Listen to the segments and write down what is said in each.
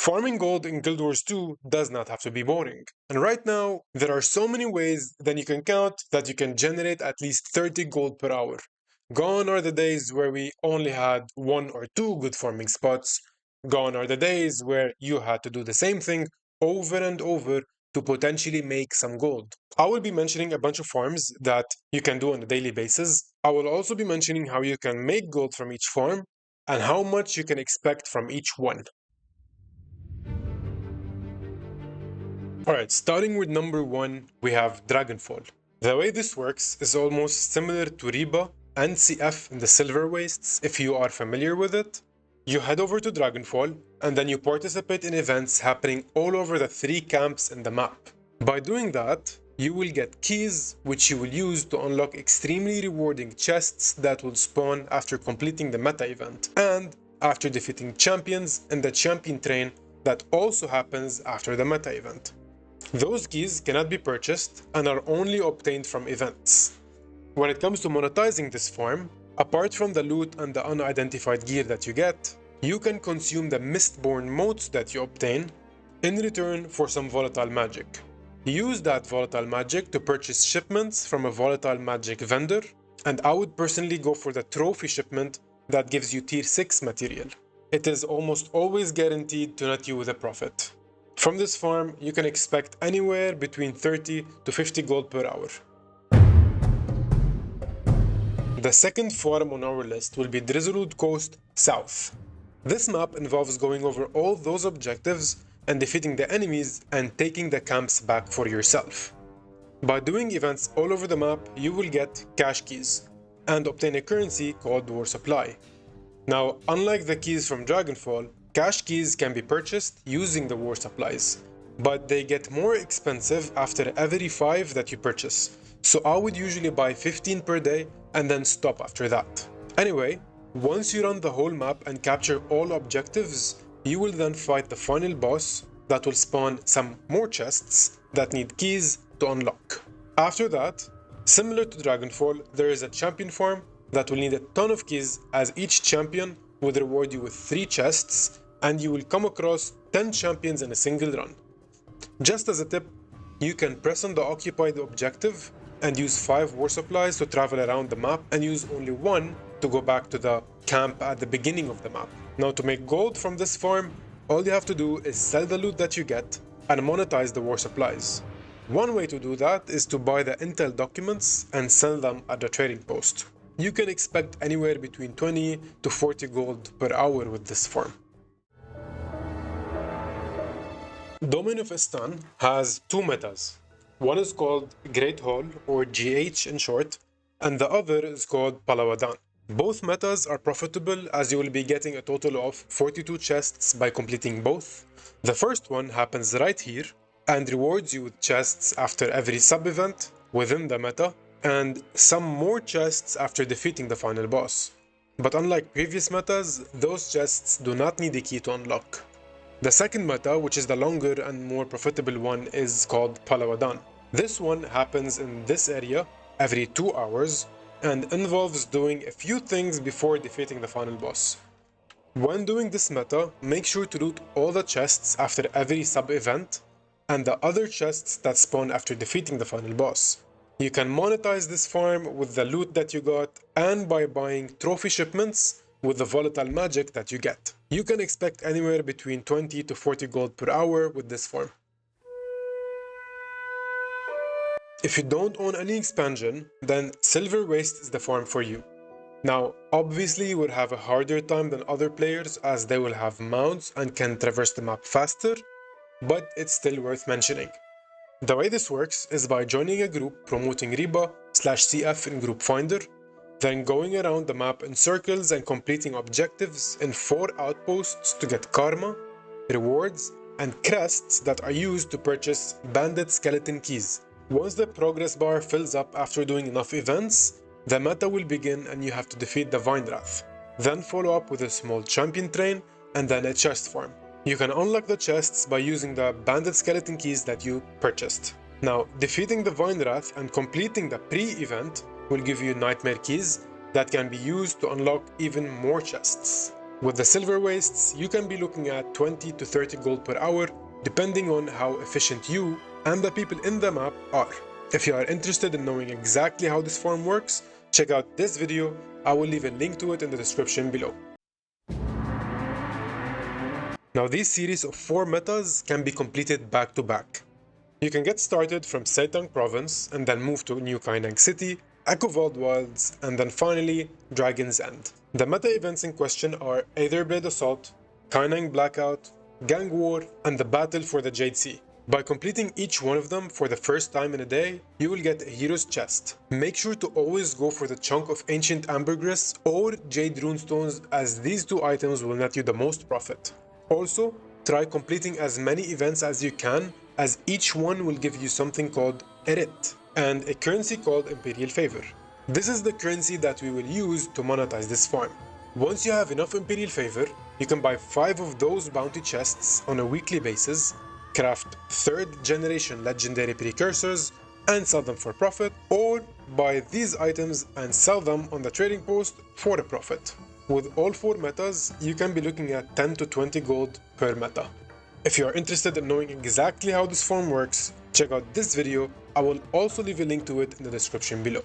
Farming gold in Guild Wars 2 does not have to be boring. And right now, there are so many ways that you can count that you can generate at least 30 gold per hour. Gone are the days where we only had one or two good farming spots. Gone are the days where you had to do the same thing over and over to potentially make some gold. I will be mentioning a bunch of farms that you can do on a daily basis. I will also be mentioning how you can make gold from each farm and how much you can expect from each one. Alright, starting with number one, we have Dragonfall. The way this works is almost similar to RIBA and CF in the Silverwastes, if you are familiar with it. You head over to Dragonfall, and then you participate in events happening all over the 3 camps in the map. By doing that, you will get keys which you will use to unlock extremely rewarding chests that will spawn after completing the meta event, and after defeating champions in the champion train that also happens after the meta event. Those keys cannot be purchased and are only obtained from events. When it comes to monetizing this farm, apart from the loot and the unidentified gear that you get, you can consume the Mistborn motes that you obtain in return for some volatile magic. Use that volatile magic to purchase shipments from a volatile magic vendor, and I would personally go for the trophy shipment that gives you tier 6 material. It is almost always guaranteed to net you with a profit. From this farm, you can expect anywhere between 30 to 50 gold per hour. The second farm on our list will be Drizzlewood Coast South. This map involves going over all those objectives and defeating the enemies and taking the camps back for yourself. By doing events all over the map, you will get cash keys and obtain a currency called War Supply. Now, unlike the keys from Dragonfall, cash keys can be purchased using the war supplies, but they get more expensive after every 5 that you purchase, so I would usually buy 15 per day and then stop after that. Anyway, once you run the whole map and capture all objectives, you will then fight the final boss that will spawn some more chests that need keys to unlock. After that, similar to Dragonfall, there is a champion farm that will need a ton of keys, as each champion would reward you with 3 chests and you will come across 10 champions in a single run. Just as a tip, you can press on the occupied objective and use 5 war supplies to travel around the map and use only 1 to go back to the camp at the beginning of the map. Now, to make gold from this farm, all you have to do is sell the loot that you get and monetize the war supplies. One way to do that is to buy the intel documents and sell them at the trading post. You can expect anywhere between 20 to 40 gold per hour with this farm. Domain of Istan has 2 metas. One is called Great Hall, or GH in short, and the other is called Palawadan. Both metas are profitable, as you will be getting a total of 42 chests by completing both. The first one happens right here and rewards you with chests after every sub-event within the meta, and some more chests after defeating the final boss. But unlike previous metas, those chests do not need a key to unlock. The second meta, which is the longer and more profitable one, is called Palawadan. This one happens in this area every 2 hours and involves doing a few things before defeating the final boss. When doing this meta, make sure to loot all the chests after every sub-event and the other chests that spawn after defeating the final boss. You can monetize this farm with the loot that you got and by buying trophy shipments with the volatile magic that you get. You can expect anywhere between 20 to 40 gold per hour with this farm. If you don't own any expansion, then Silverwastes is the farm for you. Now, obviously you will have a harder time than other players as they will have mounts and can traverse the map faster, but it's still worth mentioning. The way this works is by joining a group promoting RIBA/CF in Group Finder, then going around the map in circles and completing objectives in 4 outposts to get karma, rewards, and crests that are used to purchase bandit skeleton keys. Once the progress bar fills up after doing enough events, the meta will begin and you have to defeat the Vinewrath. Then follow up with a small champion train and then a chest farm. You can unlock the chests by using the bandit skeleton keys that you purchased. Now, defeating the Vinewrath and completing the pre-event will give you nightmare keys that can be used to unlock even more chests. With the Silverwastes, you can be looking at 20 to 30 gold per hour, depending on how efficient you and the people in the map are. If you are interested in knowing exactly how this farm works, check out this video. I will leave a link to it in the description below. Now, these series of 4 metas can be completed back to back. You can get started from Saitang province and then move to New Kainang City, Akuvald Wilds, and then finally Dragon's End. The meta events in question are Aetherblade Assault, Kainang Blackout, Gang War, and the Battle for the Jade Sea. By completing each one of them for the first time in a day, you will get a hero's chest. Make sure to always go for the chunk of Ancient Ambergris or Jade Runestones, as these 2 items will net you the most profit. Also, try completing as many events as you can, as each one will give you something called Erit and a currency called Imperial Favor. This is the currency that we will use to monetize this farm. Once you have enough Imperial Favor, you can buy 5 of those bounty chests on a weekly basis, craft 3rd generation legendary precursors and sell them for profit, or buy these items and sell them on the trading post for a profit. With all 4 metas, you can be looking at 10 to 20 gold per meta. If you are interested in knowing exactly how this farm works, check out this video. I will also leave a link to it in the description below.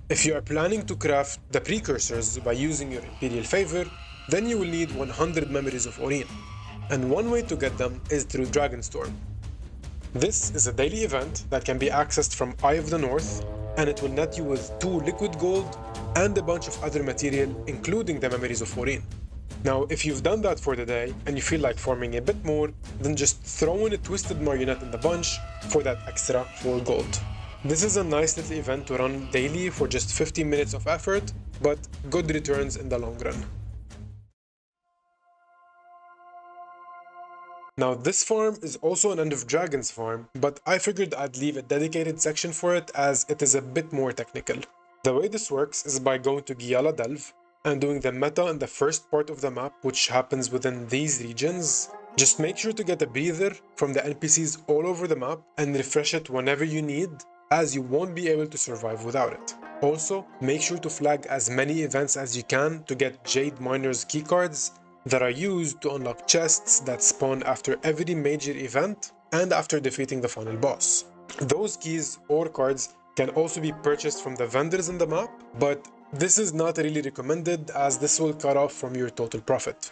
If you are planning to craft the precursors by using your Imperial Favor, then you will need 100 memories of Orien, and one way to get them is through Dragonstorm. This is a daily event that can be accessed from Eye of the North, and it will net you with 2 liquid gold and a bunch of other material, including the memories of Orien. Now, if you've done that for the day and you feel like farming a bit more, then just throw in a twisted marionette in the bunch for that extra 4 gold. This is a nice little event to run daily for just 15 minutes of effort, but good returns in the long run. Now, this farm is also an End of Dragons farm, but I figured I'd leave a dedicated section for it as it is a bit more technical. The way this works is by going to Giyala Delve and doing the meta in the first part of the map, which happens within these regions. Just make sure to get a breather from the NPCs all over the map and refresh it whenever you need, as you won't be able to survive without it. Also, make sure to flag as many events as you can to get Jade Miners keycards that are used to unlock chests that spawn after every major event and after defeating the final boss. Those keys or cards can also be purchased from the vendors in the map, but this is not really recommended as this will cut off from your total profit.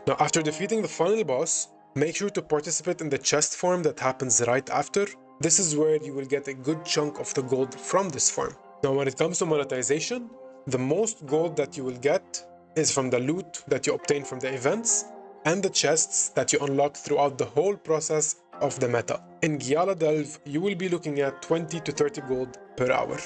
Now, after defeating the final boss, make sure to participate in the chest farm that happens right after. This is where you will get a good chunk of the gold from this farm. Now, when it comes to monetization, the most gold that you will get is from the loot that you obtain from the events and the chests that you unlock throughout the whole process of the meta. In Giyala Delve, you will be looking at 20 to 30 gold per hour.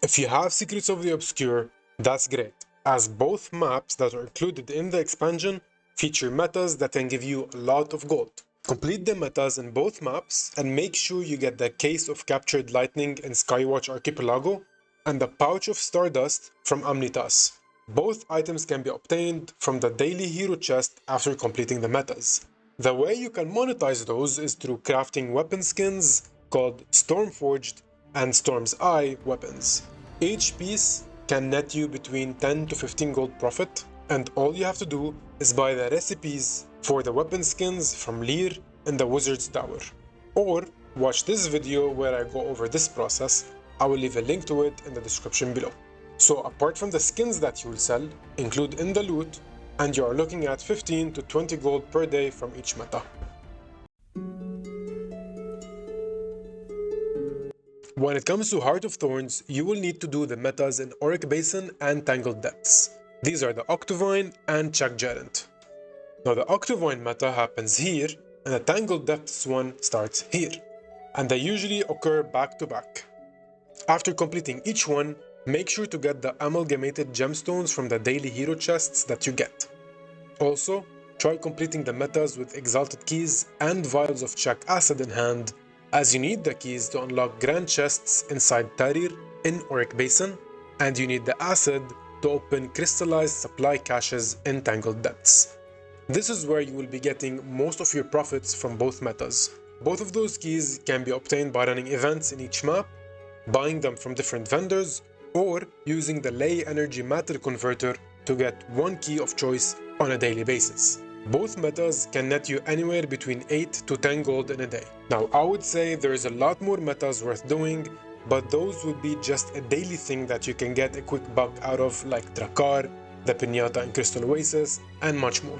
If you have Secrets of the Obscure, that's great, as both maps that are included in the expansion feature metas that can give you a lot of gold. Complete the metas in both maps and make sure you get the Case of Captured Lightning in Skywatch Archipelago and the Pouch of Stardust from METAS. Both items can be obtained from the daily hero chest after completing the metas. The way you can monetize those is through crafting weapon skins called Stormforged and Storm's Eye weapons. Each piece can net you between 10 to 15 gold profit, and all you have to do is buy the recipes for the weapon skins from Lear in the Wizard's Tower. Or watch this video where I go over this process. I will leave a link to it in the description below. So apart from the skins that you will sell, include in the loot, and you are looking at 15 to 20 gold per day from each meta. When it comes to Heart of Thorns, you will need to do the metas in Auric Basin and Tangled Depths. These are the Octavine and Chuck Gerent. Now the Octavine meta happens here, and the Tangled Depths one starts here, and they usually occur back to back. After completing each one, make sure to get the amalgamated gemstones from the daily hero chests that you get. Also, try completing the metas with exalted keys and vials of Chuck acid in hand, as you need the keys to unlock grand chests inside Tarir in Auric Basin, and you need the acid to open crystallized supply caches in Tangled Depths. This is where you will be getting most of your profits from both metas. Both of those keys can be obtained by running events in each map, buying them from different vendors, or using the ley energy matter converter to get one key of choice on a daily basis. Both metas can net you anywhere between 8 to 10 gold in a day. Now, I would say there is a lot more metas worth doing, but those would be just a daily thing that you can get a quick buck out of, like Drakkar, the Pinata and Crystal Oasis, and much more.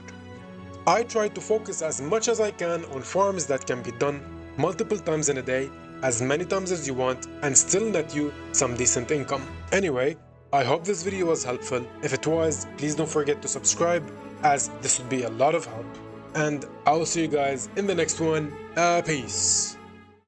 I try to focus as much as I can on farms that can be done multiple times in a day, as many times as you want, and still net you some decent income. Anyway, I hope this video was helpful. If it was, please don't forget to subscribe, as this would be a lot of help. And I'll see you guys in the next one. Peace.